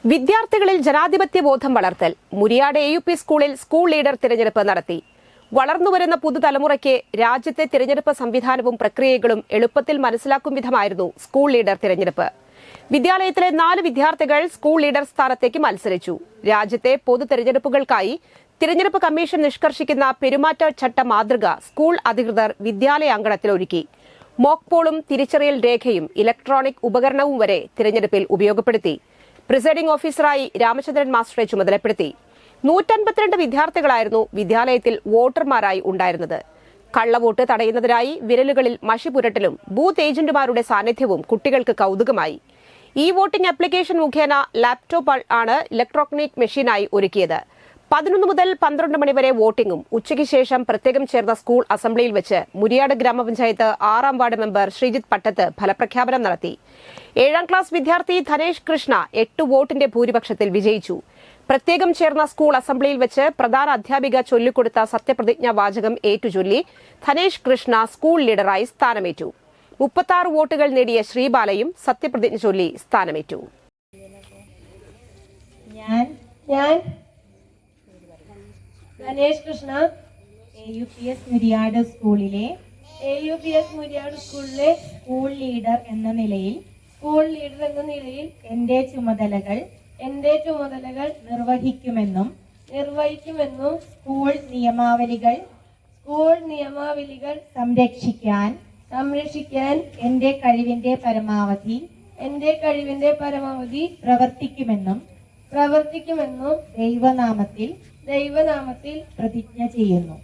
വിദ്യാർത്ഥികളിൽ ജനാധിപത്യ ബോധം വളർത്തൽ. മുരിയാട് AUP സ്കൂളിൽ സ്കൂൾ ലീഡർ തിരഞ്ഞെടുപ്പ് നടത്തി. വളർന്നുവരുന്ന പുതുതലമുറയ്ക്ക് രാജ്യത്തെ തിരഞ്ഞെടുപ്പ് സംവിധാനവും പ്രക്രിയകളും എളുപ്പത്തിൽ മനസ്സിലാക്കും വിധമായിരുന്നു സ്കൂൾ ലീഡർ തിരഞ്ഞെടുപ്പ്. വിദ്യാലയത്തിലെ 4 വിദ്യാർത്ഥികൾ സ്കൂൾ ലീഡർ സ്ഥാനത്തേക്ക് മത്സരിച്ചു. രാജ്യത്തെ പൊതു തെരഞ്ഞെടുപ്പുകൾക്കായി തിരഞ്ഞെടുപ്പ് കമ്മീഷൻ നിഷ്കർഷിക്കുന്ന പെരുമാറ്റച്ചട്ട മാതൃക സ്കൂൾ അധികൃതർ വിദ്യാലയാങ്കണത്തിൽ ഒരുക്കി. മോക്ക് പോളും തിരിച്ചറിയൽ രേഖയും ഇലക്ട്രോണിക് ഉപകരണവും വരെ തിരഞ്ഞെടുപ്പിൽ ഉപയോഗപ്പെടുത്തി. പ്രിസൈഡിംഗ് ഓഫീസറായി രാമചന്ദ്രൻ മാസ്റ്ററെ ചുമതലപ്പെടുത്തി. 152 വിദ്യാർത്ഥികളായിരുന്നു വിദ്യാലയത്തിൽ വോട്ടർമാരായി ഉണ്ടായിരുന്നത്. കള്ളവോട്ട് തടയുന്നതിനായി വിരലുകളിൽ മഷി പുരട്ടലും ബൂത്ത് ഏജന്റുമാരുടെ സാന്നിധ്യവും കുട്ടികൾക്ക് കൌതുകമായി. ഈ വോട്ടിംഗ് ആപ്ലിക്കേഷൻ മുഖേന ലാപ്ടോപ്പ് ആണ് ഇലക്ട്രോണിക് മെഷീനായി ഒരുക്കിയത്. 11 മുതൽ 12 മണിവരെ വോട്ടിംഗും ഉച്ചയ്ക്ക് ശേഷം പ്രത്യേകം ചേർന്ന സ്കൂൾ അസംബ്ലിയിൽ വെച്ച് മുരിയാട് ഗ്രാമപഞ്ചായത്ത് 6ാം വാർഡ് മെമ്പർ ശ്രീജിത്ത് പട്ടത്ത് ഫലപ്രഖ്യാപനം നടത്തി. 7ാം ക്ലാസ് വിദ്യാർത്ഥി ധനേഷ് കൃഷ്ണ 8 വോട്ടിന്റെ ഭൂരിപക്ഷത്തിൽ വിജയിച്ചു. പ്രത്യേകം ചേർന്ന സ്കൂൾ അസംബ്ലിയിൽ വെച്ച് പ്രധാന അധ്യാപിക ചൊല്ലിക്കൊടുത്ത സത്യപ്രതിജ്ഞാ വാചകം ഏറ്റുചൊല്ലി ധനേഷ് കൃഷ്ണ സ്കൂൾ ലീഡറായി സ്ഥാനമേറ്റു. 36 വോട്ടുകൾ നേടിയ ശ്രീബാലയും സത്യപ്രതിജ്ഞ ചൊല്ലി സ്ഥാനമേറ്റു. ധനേഷ് കൃഷ്ണ AUPS മുരിയാട് സ്കൂളിലെ സ്കൂൾ ലീഡർ എന്ന നിലയിൽ എന്റെ ചുമതലകൾ നിർവഹിക്കുമെന്നും സ്കൂൾ നിയമാവലികൾ സംരക്ഷിക്കാൻ എന്റെ കഴിവിന്റെ പരമാവധി പ്രവർത്തിക്കുമെന്നും ദൈവനാമത്തിൽ പ്രതിജ്ഞ ചെയ്യുന്നു.